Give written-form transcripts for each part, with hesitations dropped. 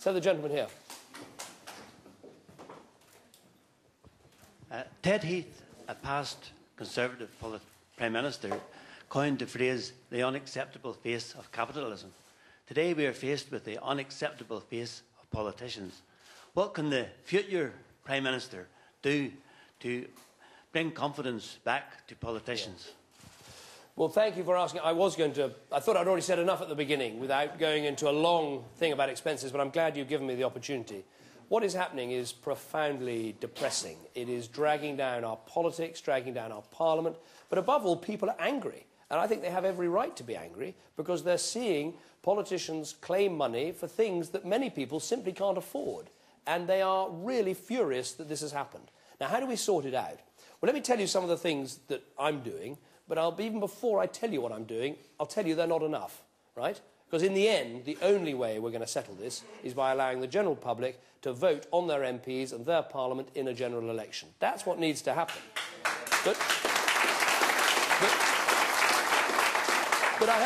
So the gentleman here. Ted Heath, a past Conservative Prime Minister, coined the phrase the unacceptable face of capitalism. Today we are faced with the unacceptable face of politicians. What can the future Prime Minister do to bring confidence back to politicians? Well, thank you for asking. I thought I'd already said enough at the beginning without going into a long thing about expenses, but I'm glad you've given me the opportunity. What is happening is profoundly depressing. It is dragging down our politics, dragging down our parliament, but above all, people are angry. And I think they have every right to be angry because they're seeing politicians claim money for things that many people simply can't afford. And they are really furious that this has happened. Now, how do we sort it out? Well, let me tell you some of the things that I'm doing, but even before I tell you what I'm doing, I'll tell you they're not enough, right? Because in the end, the only way we're going to settle this is by allowing the general public to vote on their MPs and their parliament in a general election. That's what needs to happen. But I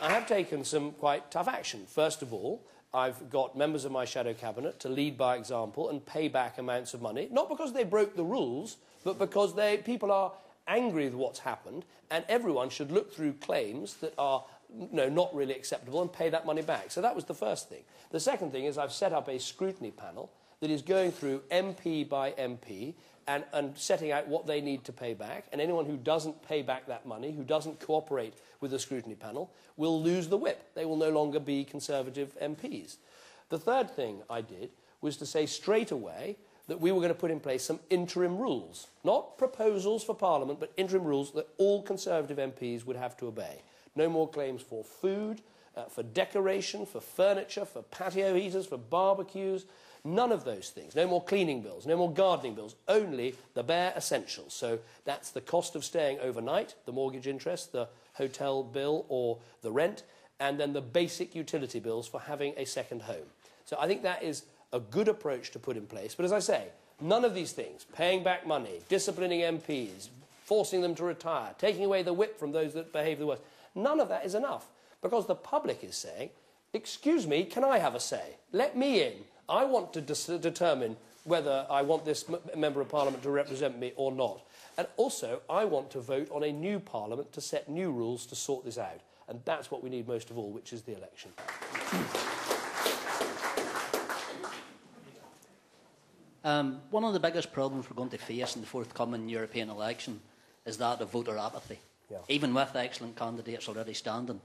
have taken some quite tough action. First of all, I've got members of my shadow cabinet to lead by example and pay back amounts of money, not because they broke the rules, but because people are angry with what's happened, and everyone should look through claims that are not really acceptable and pay that money back. So that was the first thing. The second thing is I've set up a scrutiny panel that is going through MP by MP and setting out what they need to pay back, and anyone who doesn't pay back that money, who doesn't cooperate with the scrutiny panel, will lose the whip. They will no longer be Conservative MPs. The third thing I did was to say straight away that we were going to put in place some interim rules, not proposals for Parliament, but interim rules that all Conservative MPs would have to obey. No more claims for food, for decoration, for furniture, for patio heaters, for barbecues, none of those things. No more cleaning bills, no more gardening bills, only the bare essentials. So that's the cost of staying overnight, the mortgage interest, the hotel bill or the rent, and then the basic utility bills for having a second home. So I think that is a good approach to put in place. But as I say, none of these things, paying back money, disciplining MPs, forcing them to retire, taking away the whip from those that behave the worst, none of that is enough. Because the public is saying, excuse me, can I have a say? Let me in. I want to determine whether I want this Member of Parliament to represent me or not. And also, I want to vote on a new Parliament to set new rules to sort this out. And that's what we need most of all, which is the election. One of the biggest problems we're going to face in the forthcoming European election is that of voter apathy, even with excellent candidates already standing.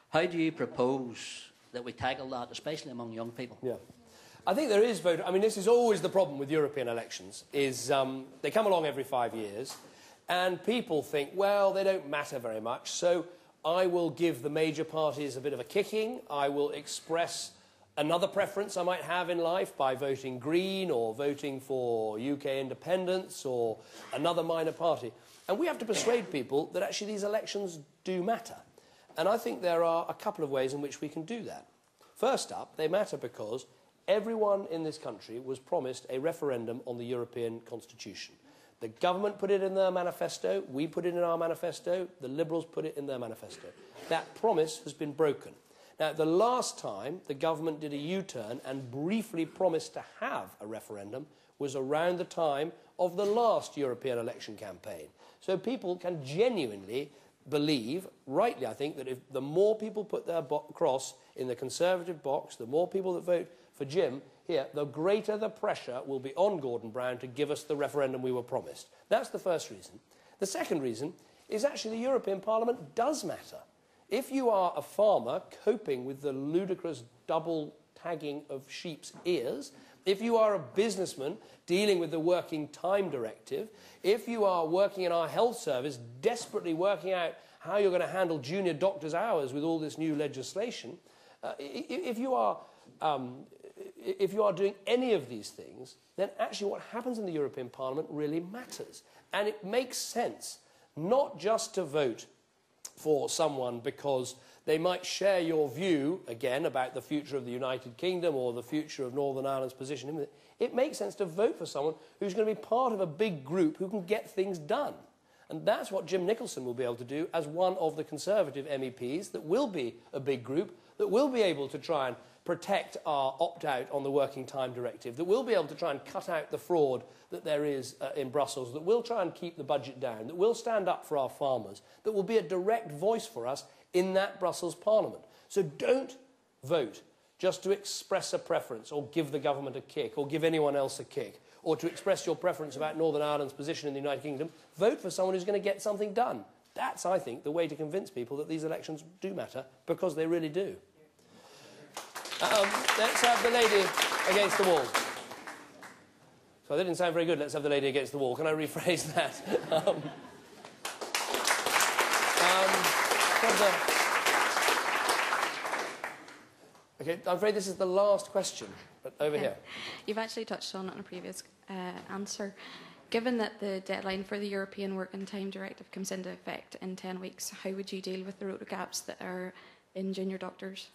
How do you propose that we tackle that, especially among young people? Yeah. I think there is voter... I mean, this is always the problem with European elections, is they come along every 5 years, and people think, well, they don't matter very much, so I will give the major parties a bit of a kicking, I will express another preference I might have in life by voting Green or voting for UK independence or another minor party. And we have to persuade people that actually these elections do matter. And I think there are a couple of ways in which we can do that. First up, they matter because everyone in this country was promised a referendum on the European Constitution. The government put it in their manifesto, we put it in our manifesto, the Liberals put it in their manifesto. That promise has been broken. Now, the last time the government did a U-turn and briefly promised to have a referendum was around the time of the last European election campaign. So people can genuinely believe, rightly I think, that if the more people put their cross in the Conservative box, the more people that vote for Jim here, the greater the pressure will be on Gordon Brown to give us the referendum we were promised. That's the first reason. The second reason is actually the European Parliament does matter. If you are a farmer coping with the ludicrous double tagging of sheep's ears, if you are a businessman dealing with the Working Time Directive, if you are working in our health service desperately working out how you're going to handle junior doctors' hours with all this new legislation, if you are doing any of these things, then actually what happens in the European Parliament really matters. And it makes sense not just to vote for someone because they might share your view, again, about the future of the United Kingdom or the future of Northern Ireland's position. It makes sense to vote for someone who's going to be part of a big group who can get things done. And that's what Jim Nicholson will be able to do as one of the Conservative MEPs that will be a big group that will be able to try and protect our opt-out on the Working Time Directive, that will be able to try and cut out the fraud that there is in Brussels, that will try and keep the budget down, that will stand up for our farmers, that will be a direct voice for us in that Brussels Parliament. So don't vote just to express a preference or give the government a kick or give anyone else a kick or to express your preference about Northern Ireland's position in the United Kingdom. Vote for someone who's going to get something done. That's, I think, the way to convince people that these elections do matter, because they really do. Let's have the lady against the wall. So that didn't sound very good. Let's have the lady against the wall. Can I rephrase that? Okay, I'm afraid this is the last question, but over here. You've actually touched on it in a previous answer. Given that the deadline for the European Working Time Directive comes into effect in 10 weeks, how would you deal with the rota gaps that are in junior doctors?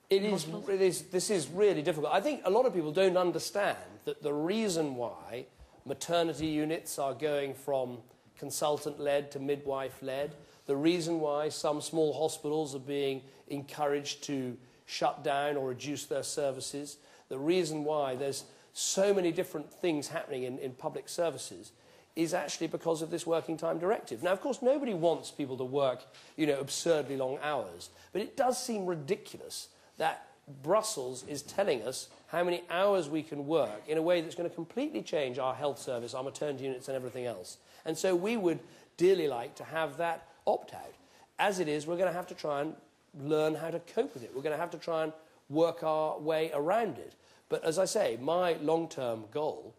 This is really difficult. I think a lot of people don't understand that the reason why maternity units are going from consultant-led to midwife-led, the reason why some small hospitals are being encouraged to shut down or reduce their services, the reason why there's so many different things happening in public services is actually because of this Working Time Directive. Now, of course, nobody wants people to work, absurdly long hours, but it does seem ridiculous that Brussels is telling us how many hours we can work in a way that's going to completely change our health service, our maternity units and everything else. And so we would dearly like to have that opt-out. As it is, we're going to have to try and learn how to cope with it. We're going to have to try and work our way around it. But as I say, my long-term goal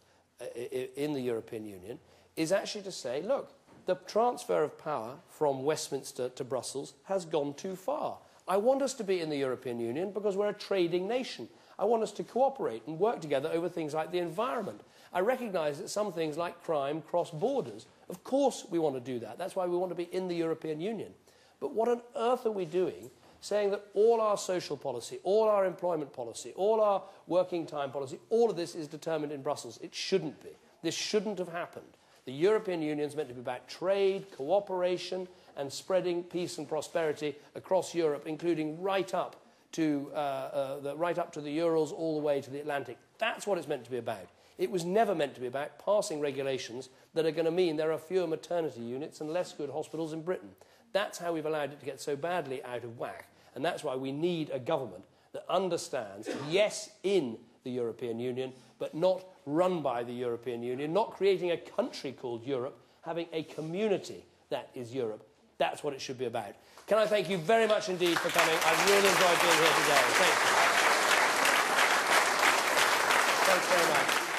in the European Union is actually to say, look, the transfer of power from Westminster to Brussels has gone too far. I want us to be in the European Union because we're a trading nation. I want us to cooperate and work together over things like the environment. I recognise that some things like crime cross borders. Of course we want to do that. That's why we want to be in the European Union. But what on earth are we doing saying that all our social policy, all our employment policy, all our working time policy, all of this is determined in Brussels? It shouldn't be. This shouldn't have happened. The European Union is meant to be about trade, cooperation, and spreading peace and prosperity across Europe, including right up to the Urals, all the way to the Atlantic. That's what it's meant to be about. It was never meant to be about passing regulations that are going to mean there are fewer maternity units and less good hospitals in Britain. That's how we've allowed it to get so badly out of whack. And that's why we need a government that understands, yes, in the European Union, but not run by the European Union, not creating a country called Europe, having a community that is Europe. That's what it should be about. Can I thank you very much indeed for coming? I've really enjoyed being here today. Thank you. Thanks very much.